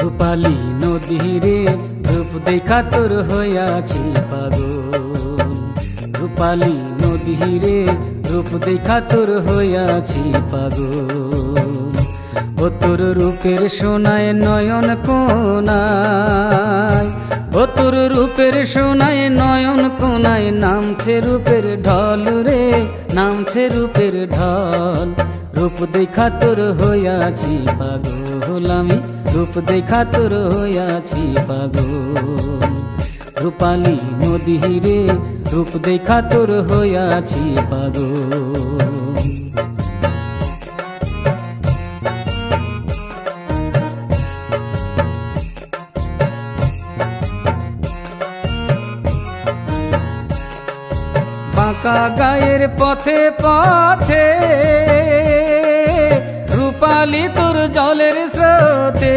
রূপালী নদী রে রূপ দেখা তোর হইয়াছি পাগল। রূপালী নদী রে রূপ দেখা তোর হইয়াছি পাগল। ও তোর রূপের সোনায় নয়ন কোনায়, ও তোর রূপের সোনায় নয়ন কোনায় নামছে রূপের ঢল রে, নামছে রূপের ঢল। রূপ দেখা তোর হইয়াছি পাগল আমি, রূপ দেখা তোর হইয়াছি পাগল। রূপালী নদী রে রূপ দেখা তোর হইয়াছি পাগল। বাঁকা গায়ের পথে পথে রূপালী তোর জলের স্রোতে,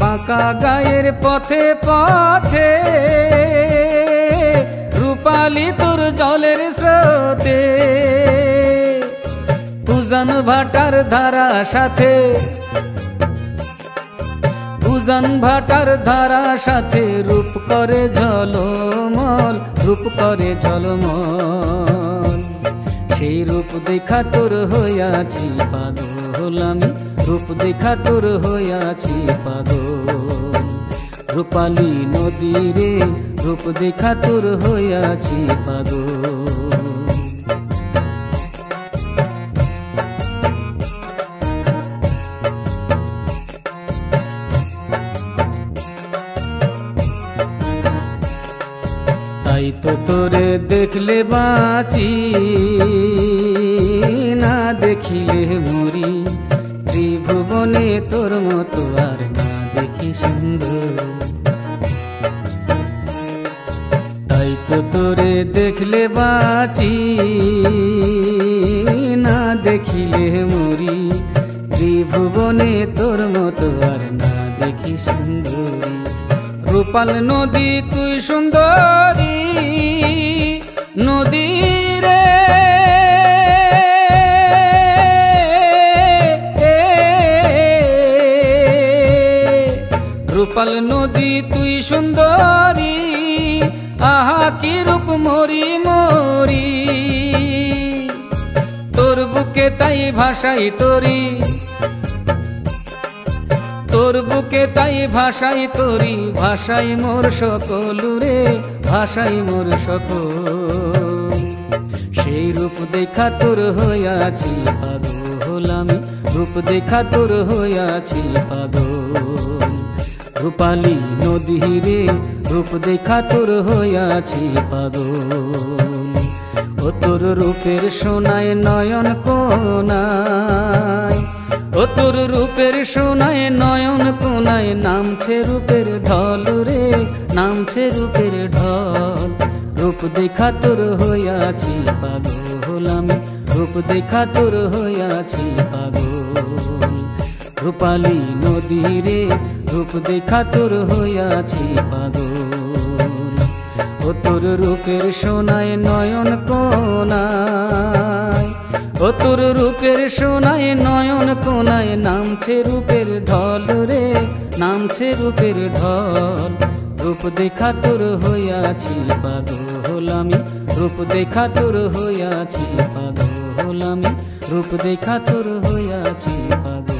বাঁকা গায়ের পথে পথে রূপালী তোর জলের স্রোতে। উজান ভাটার ধারা সাথে, উজান ভাটার ধারা সাথে রূপ করে ঝলমল, রূপ করে ঝলমল। সেই রূপ দেখা তোর হইয়াছি পাগল আমি, রূপ দেখা তোর হইয়াছি পাগল। রূপালী নদী রে রূপ দেখা তোর হইয়াছি পাগল। তাই তো তোরে দেখলে বাঁচি, না দেখিলে মরি। ত্রিভুবনে তোর মতো আর না দেখি সুন্দর। তাই তো তোরে দেখলে বাঁচি, না দেখিলে মরি। ত্রিভুবনে তোর মতো আর না দেখি সুন্দরী। রূপাল নদী তুই সুন্দরী নদী রে, রূপাল নদী তুই সুন্দরী। আহা কি রূপ মরি মরি, তোর বুকে তাই ভাষাই তরি, তোর বুকে তাই ভাষাই তরি। ভাষাই মোর সকল রে, ভাষাই মোর সকল। সেই রূপ দেখা তোর হইয়াছি পাগল আমি, রূপ দেখা তোর হইয়াছি পাগল। রূপালী নদী রে রূপ দেখা তোর হইয়াছি পাগল। ও তোর রূপের সোনায় নয়ন কোনায়, ও তোর রূপের সোনায় নয়ন কোনায় নামছে রূপের ঢল রে, নামছে রূপের ঢল। রূপ দেখা তোর হইয়াছি পাগল আমি, রূপ দেখা তোর হইয়াছি পাগল। রূপালী নদী রে রূপ দেখা তোর হইয়াছি পাগল। ও তোর রূপের সোনায় নয়ন কোনায়, ও তোর রূপের সোনায় নয়ন কোনায় নামছে রূপের ঢল রে, নামছে রূপের ঢল। রূপ দেখা তোর হইয়াছি পাগল আমি, রূপ দেখা তোর হইয়াছি পাগল আমি, রূপ দেখা তোর হইয়াছি পাগল।